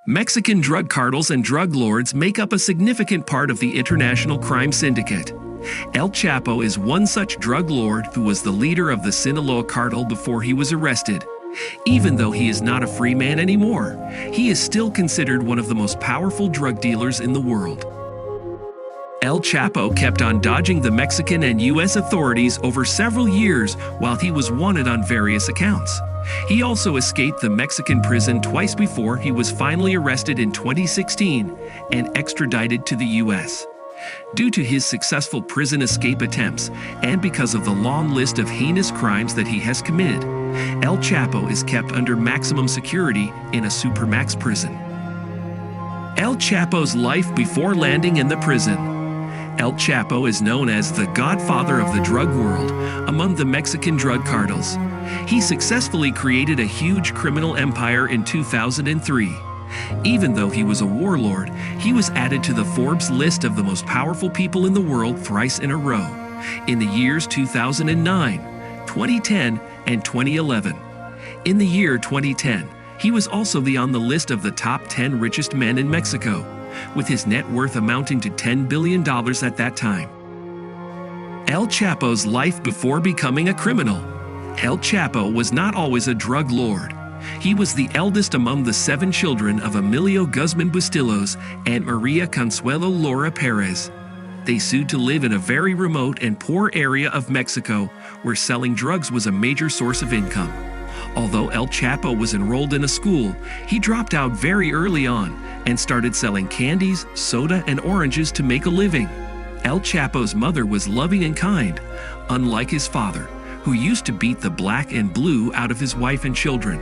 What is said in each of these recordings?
Mexican drug cartels and drug lords make up a significant part of the international crime syndicate. El Chapo is one such drug lord who was the leader of the Sinaloa cartel before he was arrested. Even though he is not a free man anymore, he is still considered one of the most powerful drug dealers in the world. El Chapo kept on dodging the Mexican and U.S. authorities over several years while he was wanted on various accounts. He also escaped the Mexican prison twice before he was finally arrested in 2016 and extradited to the U.S. Due to his successful prison escape attempts and because of the long list of heinous crimes that he has committed, El Chapo is kept under maximum security in a supermax prison. El Chapo's life before landing in the prison. El Chapo is known as the godfather of the drug world among the Mexican drug cartels. He successfully created a huge criminal empire in 2003. Even though he was a warlord, he was added to the Forbes list of the most powerful people in the world thrice in a row, in the years 2009, 2010, and 2011. In the year 2010, he was also on the list of the top 10 richest men in Mexico, with his net worth amounting to $10 billion at that time. El Chapo's life before becoming a criminal. El Chapo was not always a drug lord. He was the eldest among the 7 children of Emilio Guzman Bustillos and Maria Consuelo Laura Perez. They sued to live in a very remote and poor area of Mexico where selling drugs was a major source of income. Although El Chapo was enrolled in a school, he dropped out very early on and started selling candies, soda, and oranges to make a living. El Chapo's mother was loving and kind, unlike his father, who used to beat the black and blue out of his wife and children.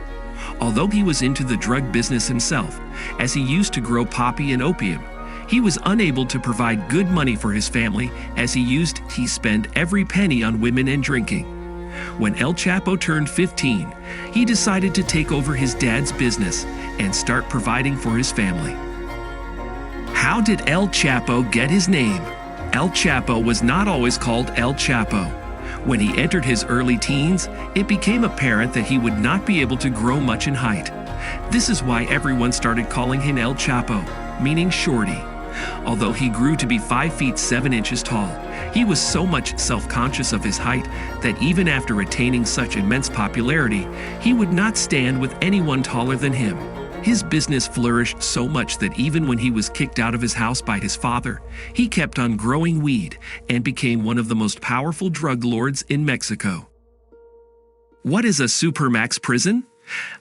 Although he was into the drug business himself, as he used to grow poppy and opium, he was unable to provide good money for his family as he spent every penny on women and drinking. When El Chapo turned 15, he decided to take over his dad's business and start providing for his family. How did El Chapo get his name? El Chapo was not always called El Chapo. When he entered his early teens, it became apparent that he would not be able to grow much in height. This is why everyone started calling him El Chapo, meaning shorty. Although he grew to be 5 feet 7 inches tall, he was so much self-conscious of his height that even after attaining such immense popularity, he would not stand with anyone taller than him. His business flourished so much that even when he was kicked out of his house by his father, he kept on growing weed and became one of the most powerful drug lords in Mexico. What is a supermax prison?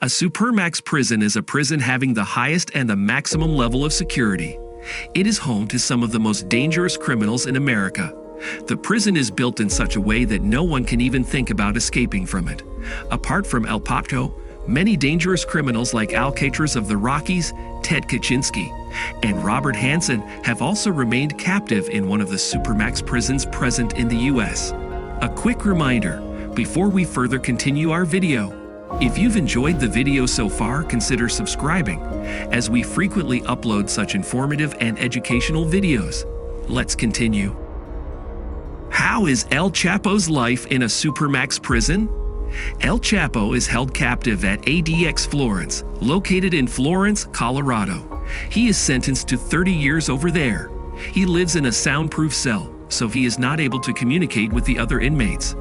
A supermax prison is a prison having the highest and the maximum level of security. It is home to some of the most dangerous criminals in America. The prison is built in such a way that no one can even think about escaping from it. Apart from El Chapo, many dangerous criminals like Alcatraz of the Rockies, Ted Kaczynski, and Robert Hansen have also remained captive in one of the supermax prisons present in the U.S. A quick reminder, before we further continue our video, if you've enjoyed the video so far, consider subscribing, as we frequently upload such informative and educational videos. Let's continue. How is El Chapo's life in a supermax prison? El Chapo is held captive at ADX Florence, located in Florence, Colorado. He is sentenced to 30 years over there. He lives in a soundproof cell, so he is not able to communicate with the other inmates.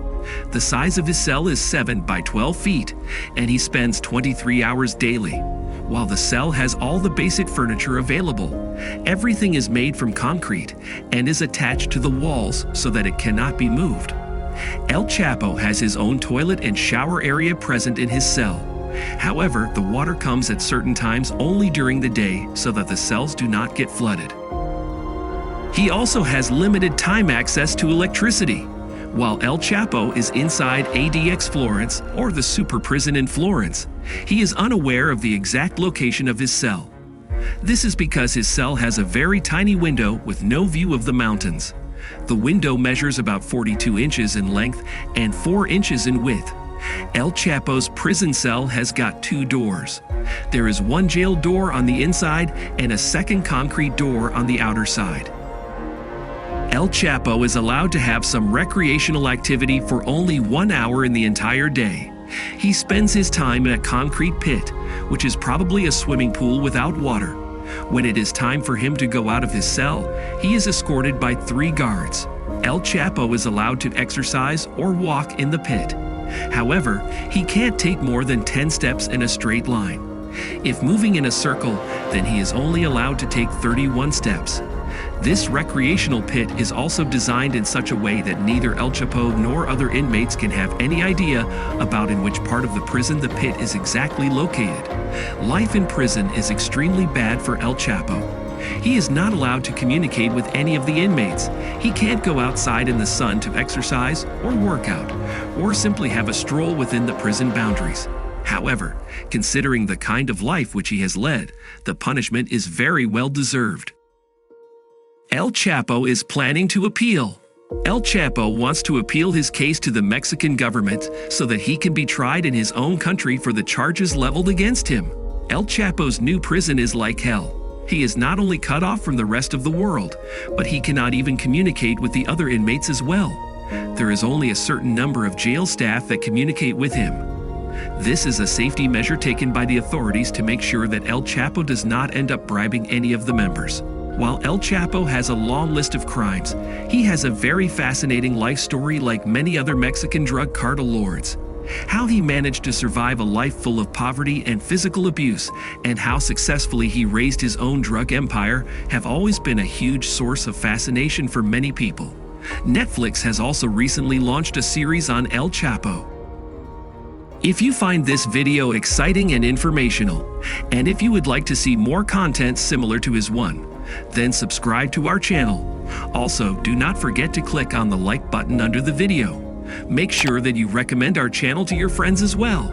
The size of his cell is 7 by 12 feet, and he spends 23 hours daily. While the cell has all the basic furniture available, everything is made from concrete and is attached to the walls so that it cannot be moved. El Chapo has his own toilet and shower area present in his cell. However, the water comes at certain times only during the day so that the cells do not get flooded. He also has limited time access to electricity. While El Chapo is inside ADX Florence, or the super prison in Florence, he is unaware of the exact location of his cell. This is because his cell has a very tiny window with no view of the mountains. The window measures about 42 inches in length and 4 inches in width. El Chapo's prison cell has got 2 doors. There is one jail door on the inside and a second concrete door on the outer side. El Chapo is allowed to have some recreational activity for only 1 hour in the entire day. He spends his time in a concrete pit, which is probably a swimming pool without water. When it is time for him to go out of his cell, he is escorted by 3 guards. El Chapo is allowed to exercise or walk in the pit. However, he can't take more than 10 steps in a straight line. If moving in a circle, then he is only allowed to take 31 steps. This recreational pit is also designed in such a way that neither El Chapo nor other inmates can have any idea about in which part of the prison the pit is exactly located. Life in prison is extremely bad for El Chapo. He is not allowed to communicate with any of the inmates. He can't go outside in the sun to exercise or work out, or simply have a stroll within the prison boundaries. However, considering the kind of life which he has led, the punishment is very well deserved. El Chapo is planning to appeal. El Chapo wants to appeal his case to the Mexican government so that he can be tried in his own country for the charges leveled against him. El Chapo's new prison is like hell. He is not only cut off from the rest of the world, but he cannot even communicate with the other inmates as well. There is only a certain number of jail staff that communicate with him. This is a safety measure taken by the authorities to make sure that El Chapo does not end up bribing any of the members. While El Chapo has a long list of crimes, he has a very fascinating life story like many other Mexican drug cartel lords. How he managed to survive a life full of poverty and physical abuse, and how successfully he raised his own drug empire have always been a huge source of fascination for many people. Netflix has also recently launched a series on El Chapo. If you find this video exciting and informational, and if you would like to see more content similar to his one, then subscribe to our channel. Also, do not forget to click on the like button under the video. Make sure that you recommend our channel to your friends as well.